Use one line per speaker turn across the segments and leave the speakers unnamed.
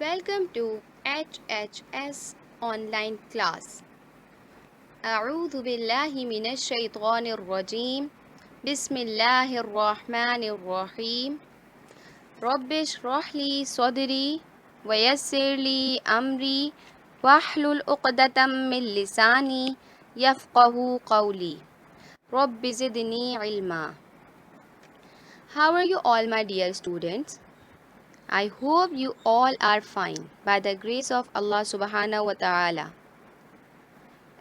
Welcome to HHS online class. أعوذ بالله من الشيطان الرجيم. بسم الله الرحمن الرحيم. رب اشرح لي صدري ويسر لي أمري واحلل عقدة من لساني يفقه قولي. رب زدني علما. How are you all, my dear students? I hope you all are fine by the grace of Allah subhanahu wa ta'ala.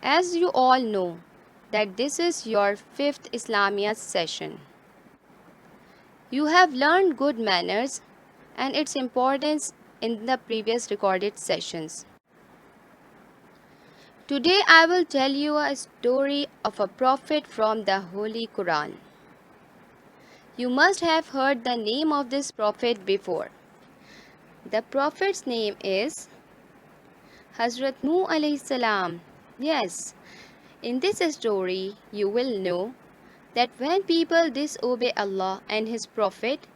As you all know that this is your 5th Islamiat session. You have learned good manners and its importance in the previous recorded sessions. Today I will tell you a story of a prophet from the Holy Quran. You must have heard the name of this prophet before. The prophet's name is Hazrat Nuh alayhi salam. Yes, in this story you will know that when people disobey Allah and His Prophet,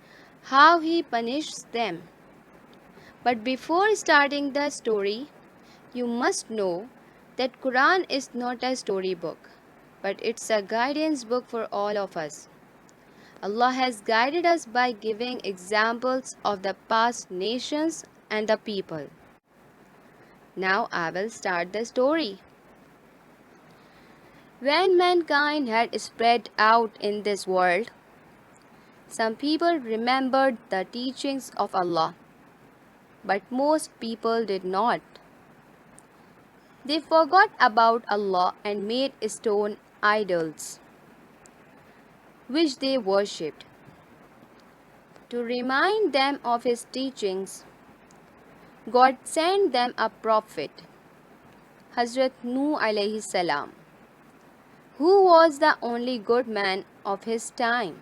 how He punishes them. But before starting the story, you must know that Quran is not a storybook, but it's a guidance book for all of us. Allah has guided us by giving examples of the past nations and the people. Now I will start the story. When mankind had spread out in this world, some people remembered the teachings of Allah, but most people did not. They forgot about Allah and made stone idols, which they worshipped. To remind them of His teachings, God sent them a prophet, Hazrat Nuh alayhi salam, who was the only good man of his time.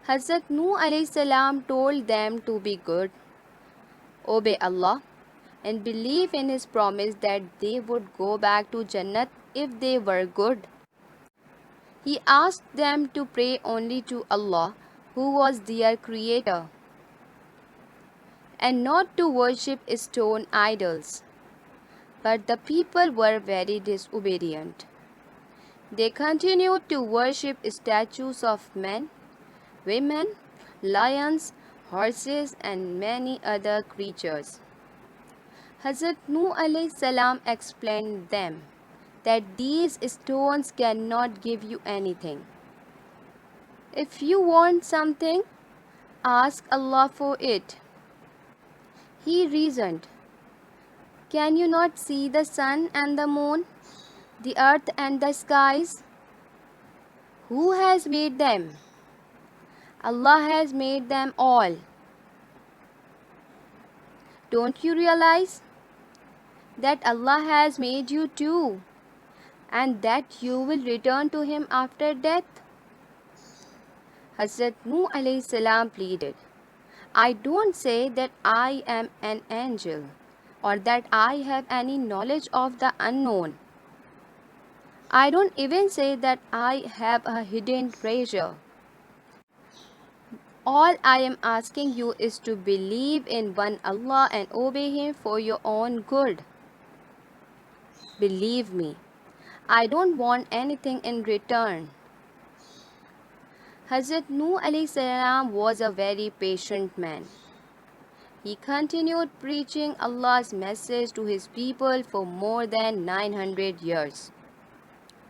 Hazrat Nuh alayhi salam told them to be good, obey Allah, and believe in His promise that they would go back to Jannat if they were good. He asked them to pray only to Allah, who was their creator, and not to worship stone idols. But the people were very disobedient. They continued to worship statues of men, women, lions, horses, and many other creatures. Hazrat Nuh alayhi salam explained them that these stones cannot give you anything. If you want something, ask Allah for it. He reasoned, can you not see the sun and the moon, the earth and the skies? Who has made them? Allah has made them all. Don't you realize that Allah has made you too, and that you will return to Him after death? Hazrat Nuh alayhi salam pleaded, I don't say that I am an angel or that I have any knowledge of the unknown. I don't even say that I have a hidden treasure. All I am asking you is to believe in one Allah and obey Him for your own good. Believe me, I don't want anything in return. Hazrat Nuh alayhi salam was a very patient man. He continued preaching Allah's message to his people for more than 900 years.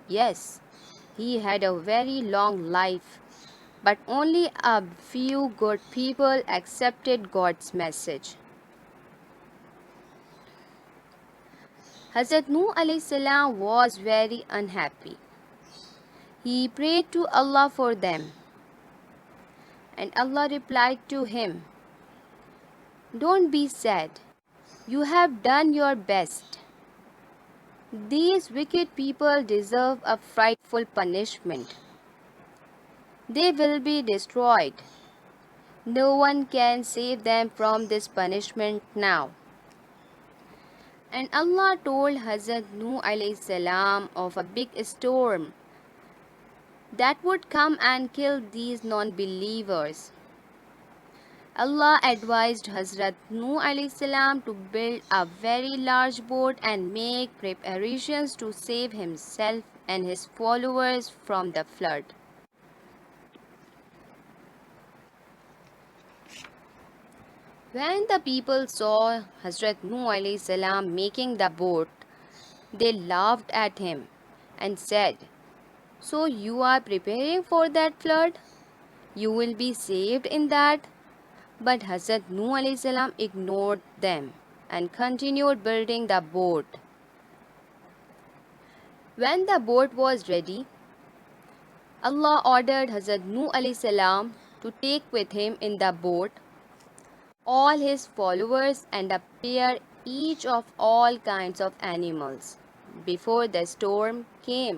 Yes, he had a very long life, but only a few good people accepted God's message. Hazrat Nuh alayhi salam was very unhappy. He prayed to Allah for them, and Allah replied to him, don't be sad. You have done your best. These wicked people deserve a frightful punishment. They will be destroyed. No one can save them from this punishment now. And Allah told Hazrat Nuh alayhi salam of a big storm that would come and kill these non-believers. Allah advised Hazrat Nuh alayhi salam to build a very large boat and make preparations to save himself and his followers from the flood. When the people saw Hazrat Nuh alayhi salam making the boat, they laughed at him and said, "So you are preparing for that flood? You will be saved in that?" But Hazrat Nuh alayhi salam ignored them and continued building the boat. When the boat was ready, Allah ordered Hazrat Nuh alayhi salam to take with him in the boat all his followers and a pair each of all kinds of animals. Before the storm came,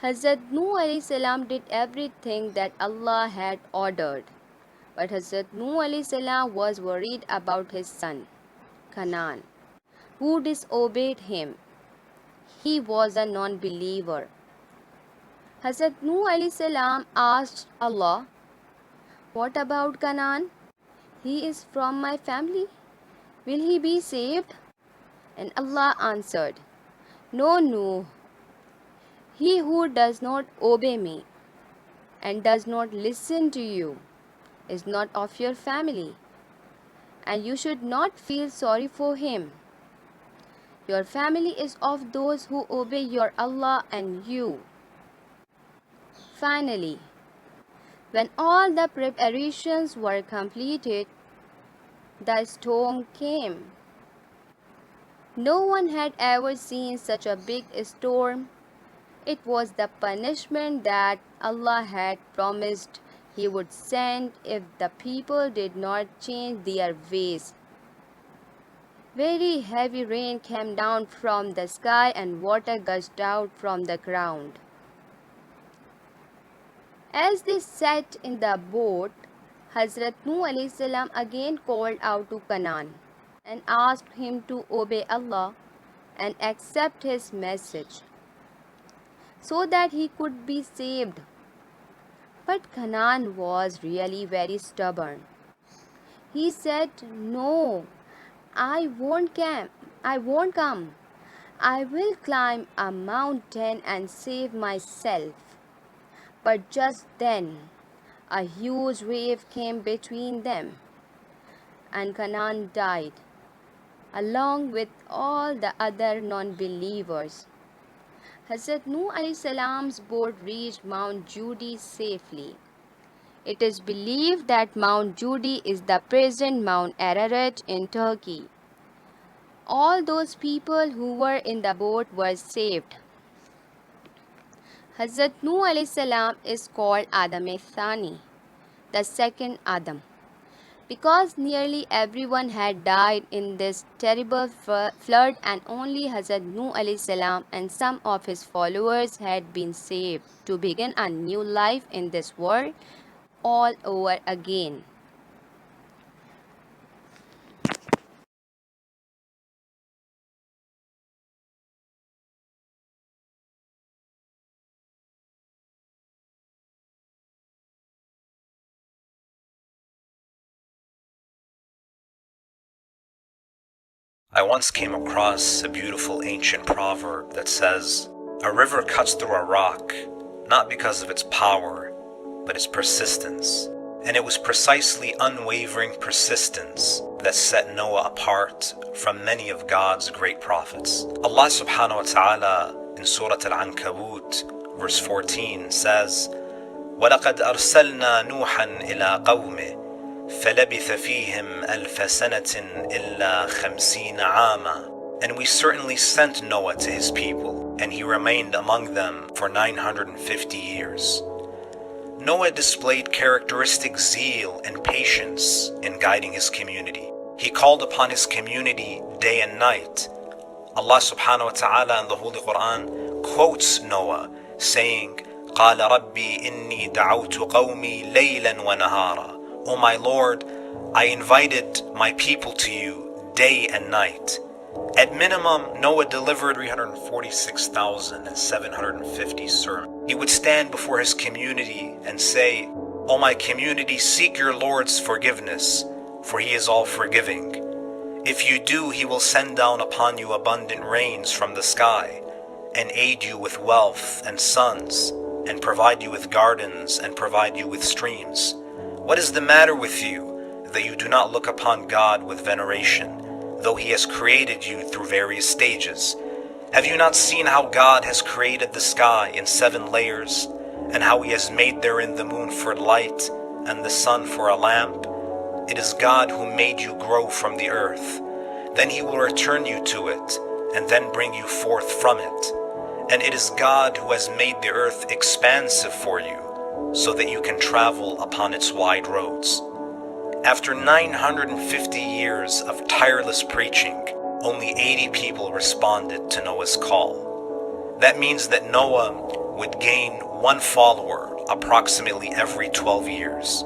Hazrat Nuh alayhi salam did everything that Allah had ordered. But Hazrat Nuh alayhi salam was worried about his son, Canaan, who disobeyed him. He was a non-believer. Hazrat Nuh alayhi salam asked Allah, "What about Canaan? He is from my family. Will he be saved?" And Allah answered, "No, no. He who does not obey me and does not listen to you is not of your family, and you should not feel sorry for him. Your family is of those who obey your Allah and you." Finally, when all the preparations were completed, the storm came. No one had ever seen such a big storm. It was the punishment that Allah had promised He would send if the people did not change their ways. Very heavy rain came down from the sky and water gushed out from the ground. As they sat in the boat, Hazrat Nuh alayhi salam again called out to Canaan and asked him to obey Allah and accept his message so that he could be saved. But Canaan was really very stubborn. He said, "No, I won't come. I won't come. I will climb a mountain and save myself." But just then, a huge wave came between them, and Canaan died, along with all the other non-believers. Hazrat Nuh alayhi salam's boat reached Mount Judy safely. It is believed that Mount Judy is the present Mount Ararat in Turkey. All those people who were in the boat were saved. Hazrat Nuh alayhi salam is called Adam Thani, the second Adam, because nearly everyone had died in this terrible flood and only Hazrat Nuh alayhi salam and some of his followers had been saved to begin a new life in this world all over again.
I once came across a beautiful ancient proverb that says, "A river cuts through a rock, not because of its power, but its persistence." And it was precisely unwavering persistence that set Noah apart from many of God's great prophets. Allah subhanahu wa ta'ala in Surah Al-Ankabut, verse 14 says, وَلَقَدْ أَرْسَلْنَا نُوحًا إِلَىٰ قَوْمِهِ فَلَبِثَ فِيهِمْ أَلْفَ سَنَةٍ إِلَّا 50 عَامًا. And we certainly sent Noah to his people, and he remained among them for 950 years. Noah displayed characteristic zeal and patience in guiding his community. He called upon his community day and night. Allah subhanahu wa ta'ala in the Holy Quran quotes Noah saying, قَالَ رَبِّي إِنِّي دَعَوْتُ قَوْمِي لَيْلًا وَنَهَارًا. "O my Lord, I invited my people to you day and night." At minimum, Noah delivered 346,750 sermons. He would stand before his community and say, O my community, seek your Lord's forgiveness, for He is all forgiving. If you do, He will send down upon you abundant rains from the sky, and aid you with wealth and sons, and provide you with gardens, and provide you with streams. What is the matter with you, that you do not look upon God with veneration, though He has created you through various stages? Have you not seen how God has created the sky in 7 layers, and how He has made therein the moon for light, and the sun for a lamp? It is God who made you grow from the earth. Then He will return you to it, and then bring you forth from it. And it is God who has made the earth expansive for you, so that you can travel upon its wide roads. After 950 years of tireless preaching, only 80 people responded to Noah's call. That means that Noah would gain 1 follower approximately every 12 years.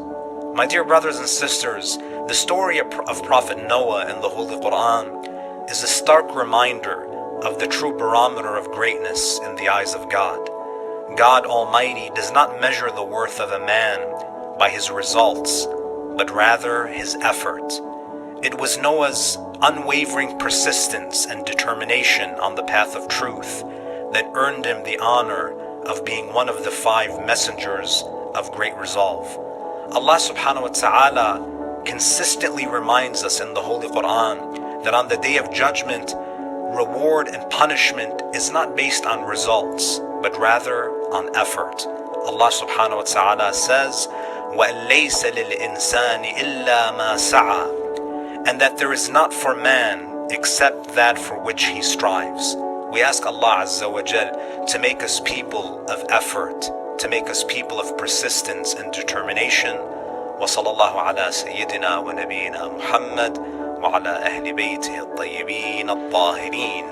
My dear brothers and sisters, the story of Prophet Noah in the Holy Quran is a stark reminder of the true barometer of greatness in the eyes of God. God Almighty does not measure the worth of a man by his results, but rather his effort. It was Noah's unwavering persistence and determination on the path of truth that earned him the honor of being one of the 5 messengers of great resolve. Allah subhanahu wa ta'ala consistently reminds us in the Holy Quran that on the Day of Judgment, reward and punishment is not based on results, but rather on effort. Allah subhanahu wa ta'ala says, وَلَيْسَ لِلْإِنسَانِ إِلَّا مَا سَعَى, and that there is not for man except that for which he strives. We ask Allah Azza wa Jal to make us people of effort, to make us people of persistence and determination. وصلى الله على سيدنا ونبينا محمد وعلى أهل بيته الطيبين الطاهرين.